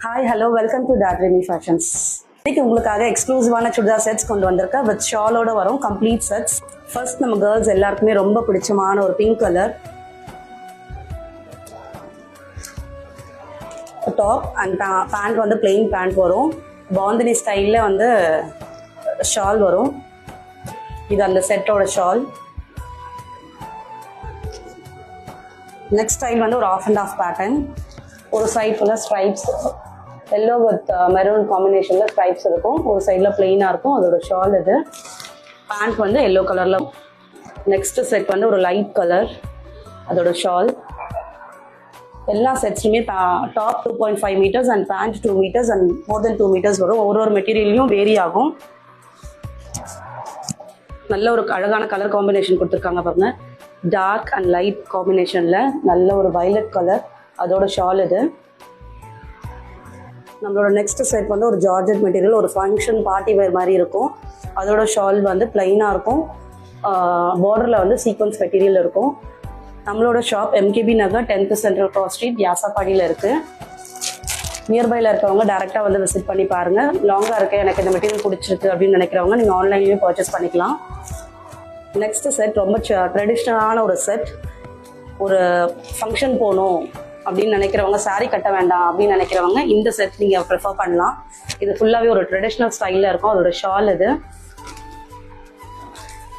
Hi, hello, welcome to Daydreamy Fashions. இன்னைக்கு உங்களுக்காக எக்ஸ்க்ளூசிவான churidar sets கொண்டு வந்திருக்கேன் வித் ஷாலோட வரும் கம்ப்ளீட் செட்ஸ். ஃபர்ஸ்ட் நம்ம கேர்ள்ஸ் எல்லாருக்குமே ரொம்ப பிடிச்சமான ஒரு pink colour top and pant வந்து பிளெயின் பேண்ட் வரும். பாந்தினி ஸ்டைலில் வந்து ஷால் வரும். இது அந்த செட்டோட ஷால். நெக்ஸ்ட் ஸ்டைல் வந்து ஒரு ஆஃப் அண்ட் ஆஃப் பேட்டர்ன். ஒரு சைட் ஃபுல்லாக ஸ்ட்ரைப்ஸ், எல்லோ வித் மெரூன் காம்பினேஷனில் ஸ்ட்ரைப்ஸ் இருக்கும். ஒரு சைடில் பிளெயினாக இருக்கும். அதோட ஷால் இது. பேண்ட் வந்து எல்லோ கலரில். நெக்ஸ்ட் செட் வந்து ஒரு லைட் கலர், அதோட ஷால். எல்லா செட்ஸுமே top 2.5 meters and pant 2 meters and more then 2 meters வரும். ஒரு மெட்டீரியல்லையும் வேரி ஆகும். நல்ல ஒரு அழகான கலர் காம்பினேஷன் கொடுத்துருக்காங்க பாருங்க. டார்க் அண்ட் லைட் காம்பினேஷனில் நல்ல ஒரு வயலட் கலர், அதோட ஷால் இது. நம்மளோட நெக்ஸ்ட் செட் வந்து ஒரு ஜார்ஜெட் மெட்டீரியல், ஒரு ஃபங்க்ஷன் பார்ட்டி வேர் மாதிரி இருக்கும். அதோட ஷால் வந்து பிளைனாக இருக்கும். பார்டரில் வந்து சீக்வன்ஸ் மெட்டீரியல் இருக்கும். நம்மளோட ஷாப் எம்கேபி நகர் 10th சென்ட்ரல் கிராஸ் ஸ்ட்ரீட் யாசாபாடியில் இருக்குது. நியர்பையில் இருக்கவங்க டேரெக்டாக வந்து விசிட் பண்ணி பாருங்கள். லாங்காக இருக்குது, எனக்கு இந்த மெட்டீரியல் பிடிச்சிருக்கு அப்படின்னு நினைக்கிறவங்க நீங்கள் ஆன்லைன்லேயே பர்ச்சேஸ் பண்ணிக்கலாம். நெக்ஸ்ட் செட் ரொம்ப ட்ரெடிஷ்னலான ஒரு செட். ஒரு ஃபங்க்ஷன் போகணும் அப்படின்னு நினைக்கிறவங்க, சாரீ கட்ட வேண்டாம் அப்படின்னு நினைக்கிறவங்க இந்த செட் நீங்கள் ப்ரிஃபர் பண்ணலாம். இது ஃபுல்லாகவே ஒரு ட்ரெடிஷ்னல் ஸ்டைலில் இருக்கும். அதோட ஷால் இது.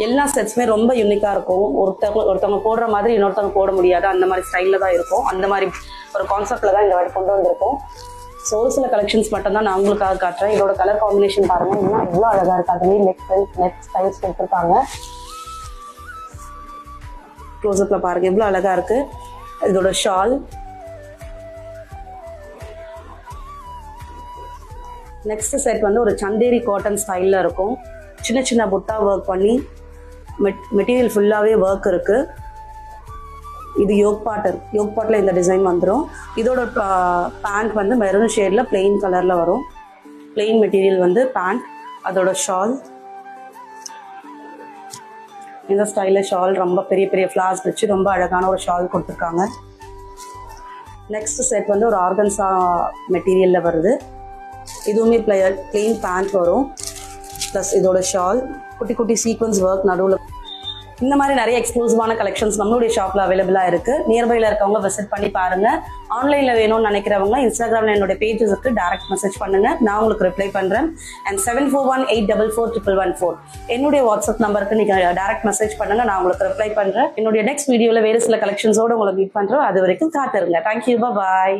எல்லா செட்ஸுமே ரொம்ப யூனிக்காக இருக்கும். ஒருத்தவங்க போடுற மாதிரி இன்னொருத்தவங்க போட முடியாது, அந்த மாதிரி ஸ்டைலில் தான் இருக்கும். அந்த மாதிரி ஒரு கான்செப்டில் தான் இந்த வாட்டி கொண்டு வந்திருக்கோம். ஸோ ஒரு சில கலெக்ஷன்ஸ் மட்டும்தான் நான் உங்களுக்காக காட்டுறேன். இதோட கலர் காம்பினேஷன் பாருங்கள், இன்னும் எவ்வளோ அழகாக இருக்குது. அதுலேயே நெக் ஸ்டைல்ஸ் கொடுத்துருக்காங்க. க்ளோஸ்அப்பில் பாருங்கள் எவ்வளோ அழகாக இருக்குது. இதோட ஷால். நெக்ஸ்ட் செட் வந்து ஒரு சந்தேரி காட்டன் ஸ்டைலில் இருக்கும். சின்ன சின்ன புட்டா ஒர்க் பண்ணி மெட்டீரியல் ஃபுல்லாகவே ஒர்க் இருக்குது. இது யோக் பாட்டில் இந்த டிசைன் வந்துடும். இதோட பேண்ட் வந்து மெரூன் ஷேடில் பிளெயின் கலரில் வரும். பிளெயின் மெட்டீரியல் வந்து பேண்ட், அதோட ஷால். இந்த ஸ்டைலில் ஷால் ரொம்ப பெரிய பெரிய ஃப்ளார்ஸ் வச்சு ரொம்ப அழகான ஒரு ஷால் கொடுத்துருக்காங்க. நெக்ஸ்ட் செட் வந்து ஒரு ஆர்கன்ஸா மெட்டீரியலில் வருது. இதுவுமே பிளெயின் பேண்ட் வரும். ப்ளஸ் இதோட ஷால், குட்டி குட்டி சீக்வன்ஸ் ஒர்க் நடுவில். இந்த மாதிரி நிறைய எக்ஸ்க்ளூசிவான கலெக்ஷன்ஸ் நம்மளுடைய ஷாப்பில் அவைலபிளாக இருக்குது. நியர்பையில் இருக்கவங்க விசிட் பண்ணி பாருங்கள். ஆன்லைனில் வேணும்னு நினைக்கிறவங்க இன்ஸ்டாகிராமில் என்னோட பேஜஸுக்கு டேரக்ட் மெசேஜ் பண்ணுங்கள், நான் உங்களுக்கு ரிப்ளை பண்ணுறேன். அண்ட் 7418441114 என்னுடைய வாட்ஸ்அப் நம்பருக்கு நீங்கள் டேரக்ட் மெசேஜ் பண்ணுங்கள், நான் உங்களுக்கு ரிப்ளை பண்ணுறேன். என்னுடைய நெக்ஸ்ட் வீடியோவில் வேறு சில கலெக்ஷன்ஸோடு உங்களை மீட் பண்ணுறோம். அது வரைக்கும் காத்துருங்க. தேங்க்யூ, பாய்.